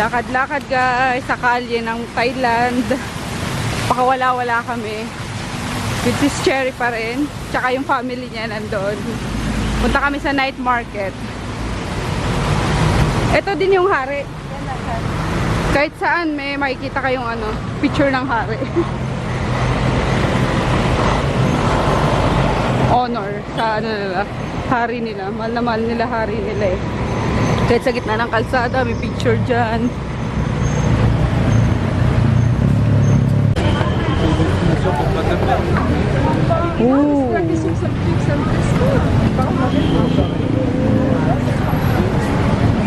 Lakad-lakad guys sa kalye ng Thailand. Baka wala kami. With this Cherry pa rin. Tsaka yung family niya nandoon. Punta kami sa night market. Ito din yung hari. Kahit saan may makikita kayong picture ng hari. Honor sa nila, hari nila. Mahal na mahal nila hari nila eh. Kahit sa gitna ng kalsada, may picture dyan. Ooh.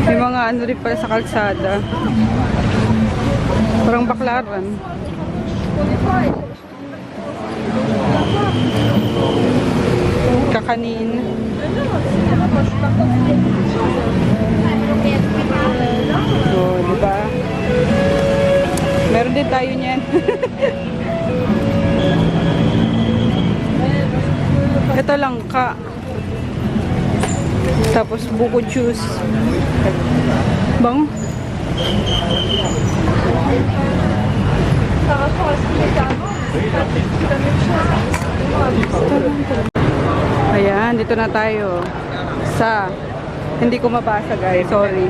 May mga rin pala sa kalsada. Parang baklaran. Kakanin. Oh, diba? Meron din tayo niyan. Ito lang ka. Tapos buko juice. Bang? Ayan, dito na tayo sa, hindi ko mabasa guys, sorry.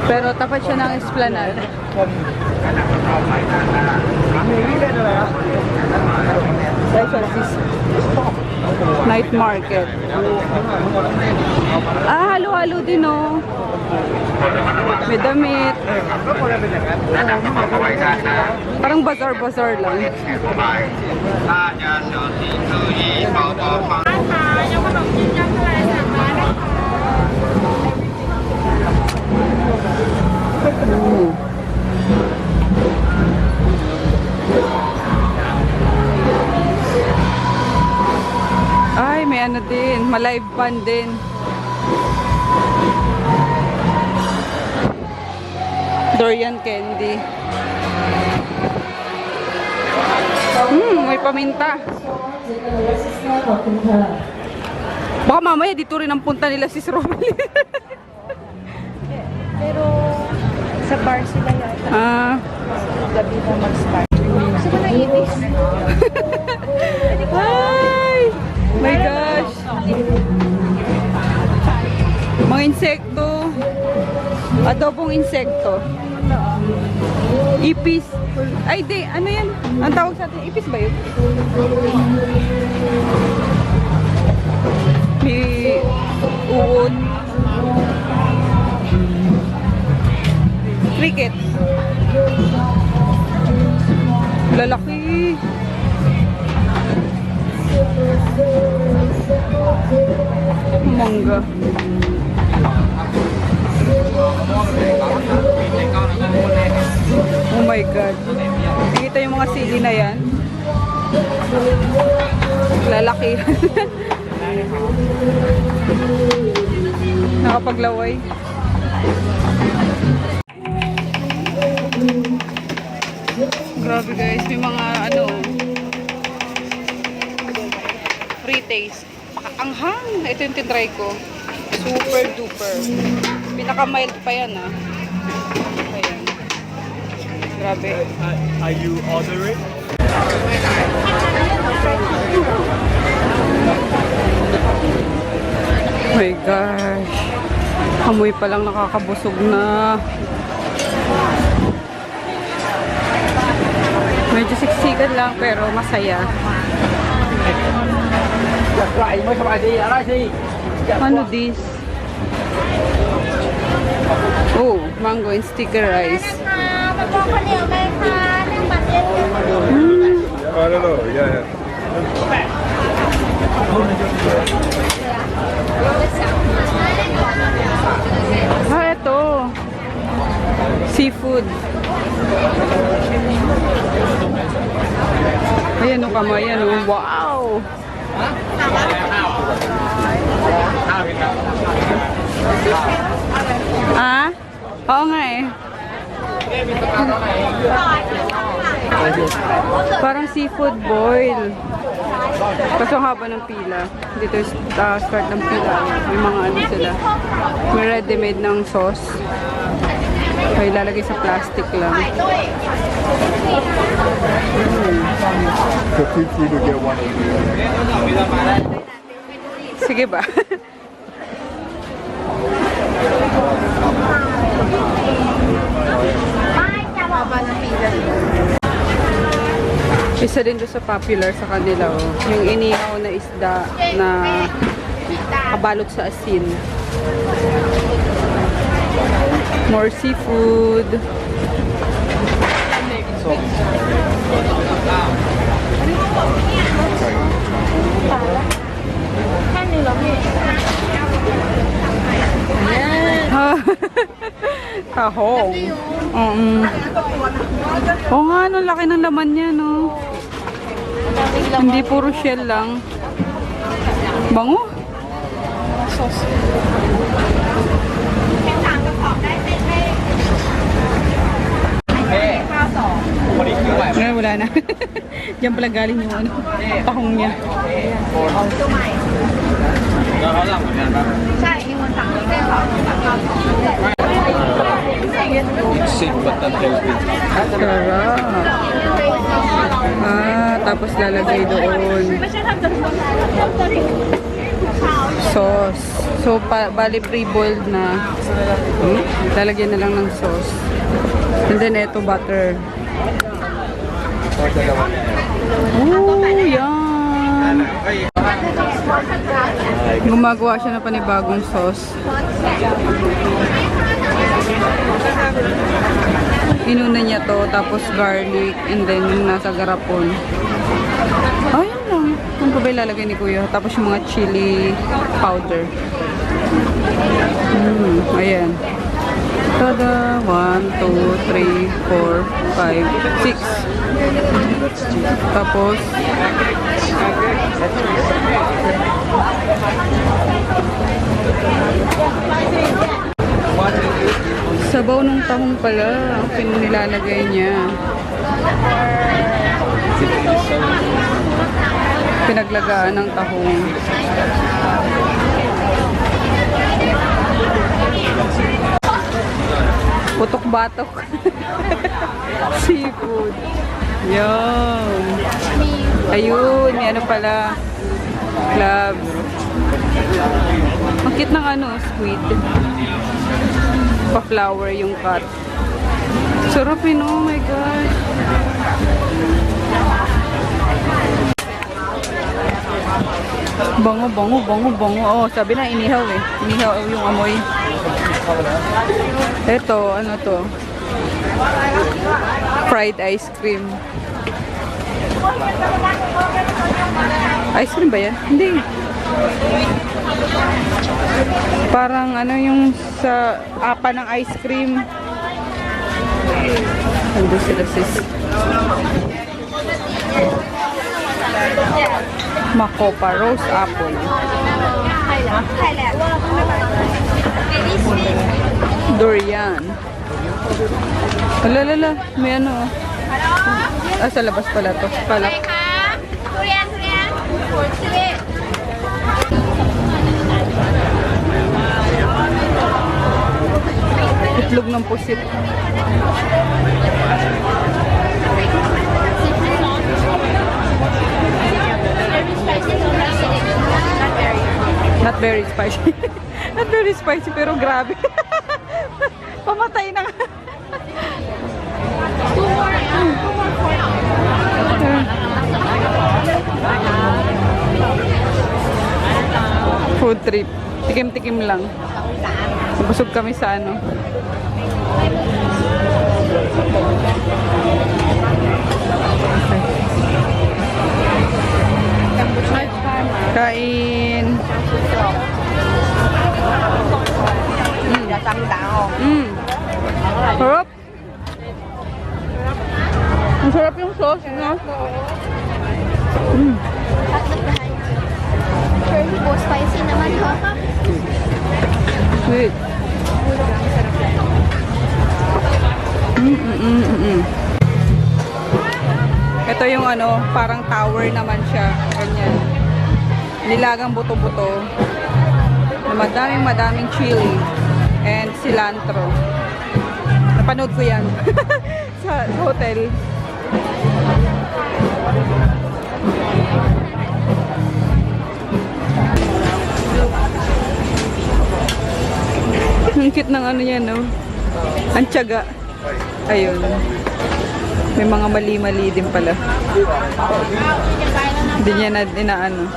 Pero tapat siya ng Esplanade. Night market. Ah, halo-halo din oh. May damit. Parang bazaar-bazaar lang. Ay, may din, ma-live band din. Durian candy. May paminta. Baka mamaya dito rin ang punta nila si Robby. Pero sa bar sila yata. Gabi na mag-start. Gusto ko na ibig. Ay! My gosh! Mga insekto. Adobong insekto. Ipis. Ay, di. Ano yan? Ang tawag sa atin? Ipis ba yun? May uod. Cricket. Lalaki. Mangga. Oh my God. Nakita yung mga sili na yan. Lalaki. Nakapaglaway. Grabe guys, may mga free taste. Anghang. Ito yung tinry ko. Super duper. Pinaka-mild pa yan Ayan. Grabe. Are you ordering? Oh my gosh. Amoy pa lang nakakabusog na. Medyo siksikan lang pero masaya. Ano this? Oh, mango and sticker rice. Yeah. Ito. Seafood. Ayan o kamay, ayan o. Wow! Ah? Oo nga eh. Parang seafood boil. Kaso ang haba ng pila. Dito start ng pila. May mga sila. May ready-made ng sauce. Ay, ilalagay sa plastic lang. So feel free to get one of these. Sige ba? Isa din doon sa popular sa kanila, oh. Yung inihaw na isda na kabalot sa asin. More seafood. Tahong. Oo nga, no, laki ng laman niya, no. Hindi puro shell lang. Bango. Ay, wala na. Diyan pala galing yung ano, tahong niya. Sarap. Tapos lalagay doon sauce. So, bali pre-boiled na. Lalagyan na lang ng sauce. And then, ito butter. Oh, yan. Gumagawa siya ng panibagong sauce. Inuna niya to, tapos garlic, and then yung nasa garapon. Ayun lang. Kung pa ba ilalagay ni Kuya? Tapos yung mga chili powder. Ayan. Tada! 1, 2, 3, 4, 5, 6. Tapos sabaw ng tahong pala ang pinilalagay niya. Pinaglagaan ng tahong. Putok-batok. Seafood. Yun. Ayun, may ano pala. Clubs. Ang cute ng ano, squid. Pa-flower yung cut. Sarap yun, oh my gosh. Bango, bango, bango, bango. Oh, sabi na, inihaw eh. Inihaw yung amoy. Ito, ano to? Fried ice cream. Ice cream ba yan? Hindi. Parang ano yung sa apa ng ice cream. Ando sila sis. Makopa rose apple. Durian. Alalala, may ano. Sa labas pala to. Pala. Durian, durian. Itlog ng pusit. Not very spicy. Not very spicy pero grabe. Pamatay na nga. Food trip. Tikim-tikim lang. Busog kami sa ano. Kain. Sarap. Ang sarap yung sauce, no? Curly po, spicy naman po. Wait. Ito yung ano, parang tower naman siya. Ganyan. Nilagang buto-buto. Na madaming chili and cilantro. Napanood ko yan. sa hotel. Ang cute ng ano yan, no? Ang tiyaga. Ayun. May mga mali-mali din pala. Hindi niya na inaano.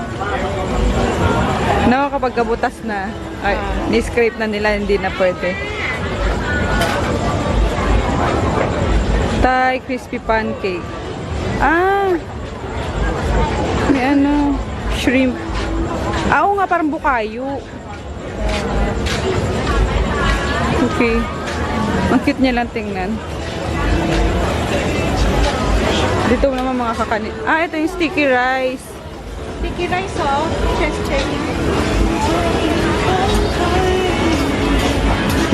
No, kapag kabutas na, ay, ni-scrape na nila, hindi na pwede. Thai crispy pancake. Ah! May ano, shrimp. Ah, oo nga, parang bukayo. Okay. Ang cute niya lang tingnan. Dito naman mga kakanin. Ah, ito yung sticky rice. Sticky rice, oh. Chest checking.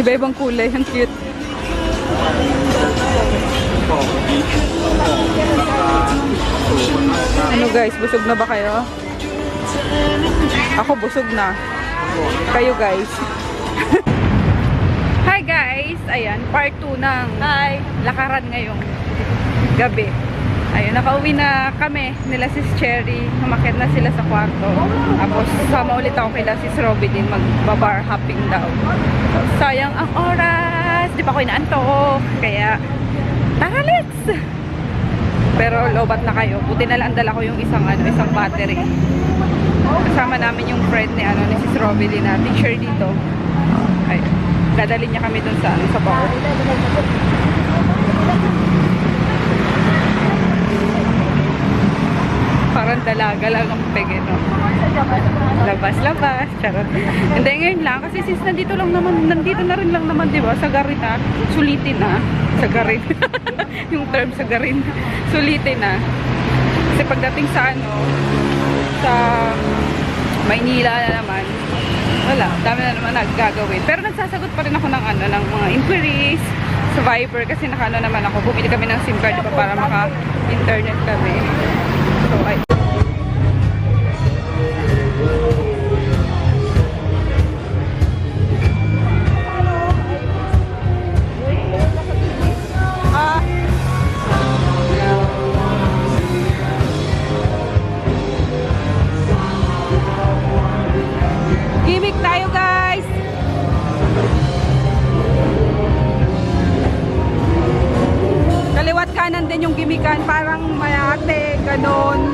Iba-ibang kulay. Ang cute. Ano guys, busog na ba kayo? Ako busog na. Kayo guys. Hi guys! Ayan, part 2 ng lakaran ngayong gabi. Ayun, nakauwi na kami nila sis Cherry. Umakyat na sila sa kwarto. Tapos sama ulit ako kila sis Robby din mag-bar hopping daw. So, sayang ang oras. Di pa ako inaantok. Kaya, tara let's! Pero lobat na kayo. Buti na lang dala ko yung isang battery. Kasama namin yung friend ni sis Robby din na teacher dito. Ay, dadalhin niya kami dun sa bar. Parang dalaga lang ang pege, no? Labas. Charot. Hindi, ngayon lang. Kasi sis, nandito na rin lang naman, di ba? Sa garin na. Sulitin na. Sa garin. Yung term sa garin. Sulitin na. Kasi pagdating sa sa Maynila na naman, wala. Dami na naman naggagawin. Pero nagsasagot pa rin ako ng ng mga inquiries sa Viber. Kasi naman ako. Bumili kami ng SIM card, diba, para maka-internet kami. So, ay. Gimik tayo guys! Kaliwat kanan din yung gimikan, parang mayate, ganon.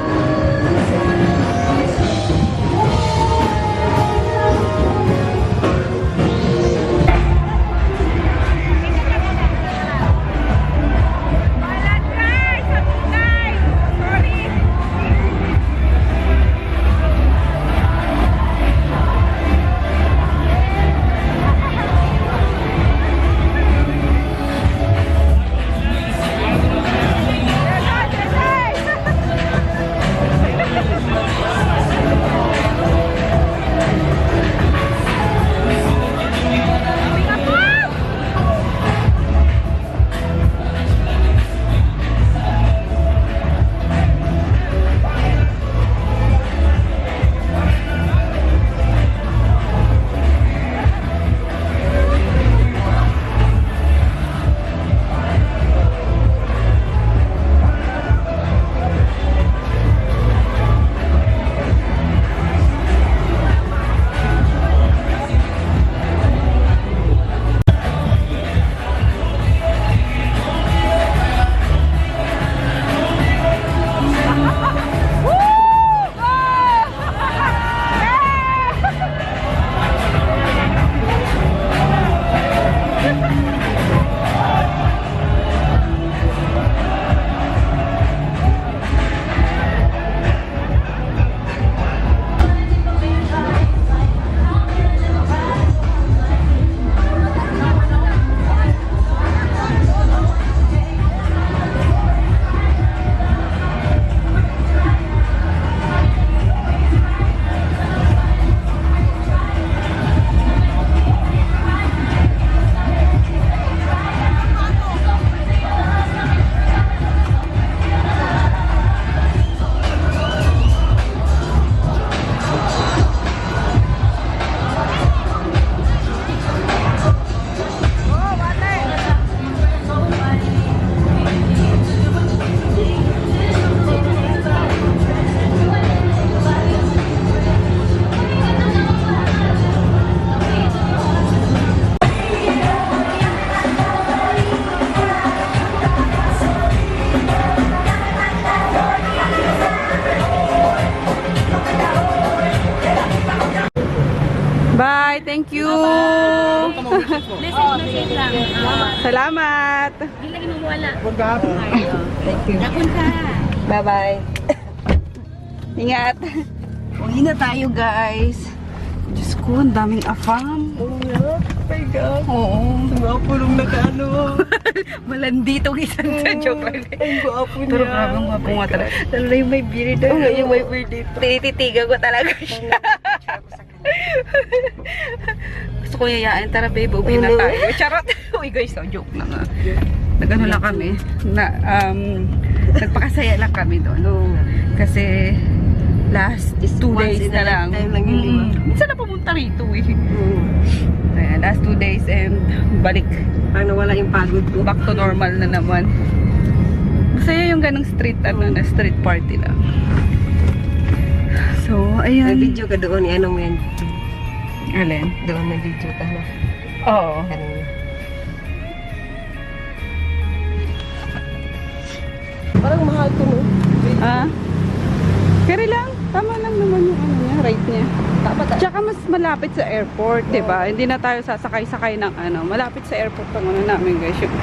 Bye-bye. Thank you. Message lang. Salamat. Hindi lagi mo wala. Thank you. Napunta. Bye-bye. Ingat. Uwi na tayo, guys. Diyos ko, ang daming afam. Oh my God. Oo. Sumapulong na kaano. Malandi itong isang sa joke lang. Ang guwapo niya. Pero grabe ang gwapo nga talaga. Lalo na yung may beard. Oo, yung may beard dito. Tinititigan ko talaga siya. Gusto ko yayain. Tara, babe, uwi na tayo. Charot. Uy, guys, joke na nga. Nag-ano lang kami. Nagpakasaya lang kami doon. Kasi last 2 days na lang. Minsan na pumunta rito eh. Ayan, last 2 days and balik. Parang nawala yung pagod ko. Back to normal na naman. Masaya yung ganong street, na street party lang. So, May ayan. video ka doon. Anong yan? Alin? Doon may video ka na. Oo. Kanina. Parang mahal ko no. Ah? Carry lang. Tama lang naman yung ano niya, rate niya. Dapat Tsaka mas malapit sa airport, di ba? Hindi na tayo sasakay-sakay ng ano. Malapit sa airport ang ano namin, guys, yung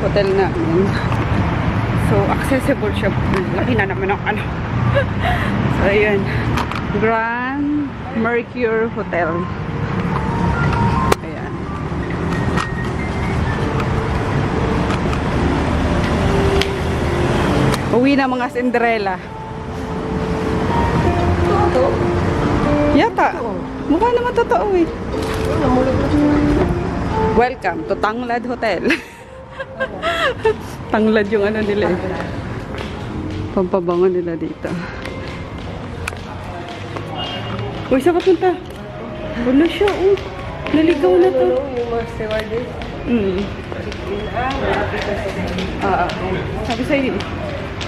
hotel namin. So, accessible siya. Laki na naman ang ano. So, ayan. Grand Mercure Hotel. Ayan. Uwi na mga Cinderella. Yata. Mukha naman totoo eh. Welcome to Tanglad Hotel. Tanglad yung ano nila eh. Pampabango nila dito. Uy, saan ka punta? Wala siya oh. Naligaw na to. yung mga stewardess. Sabi sa'yo eh.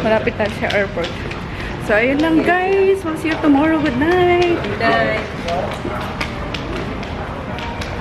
Malapit tayo sa airport. So, ayun lang guys. We'll see you tomorrow. Good night. Good night.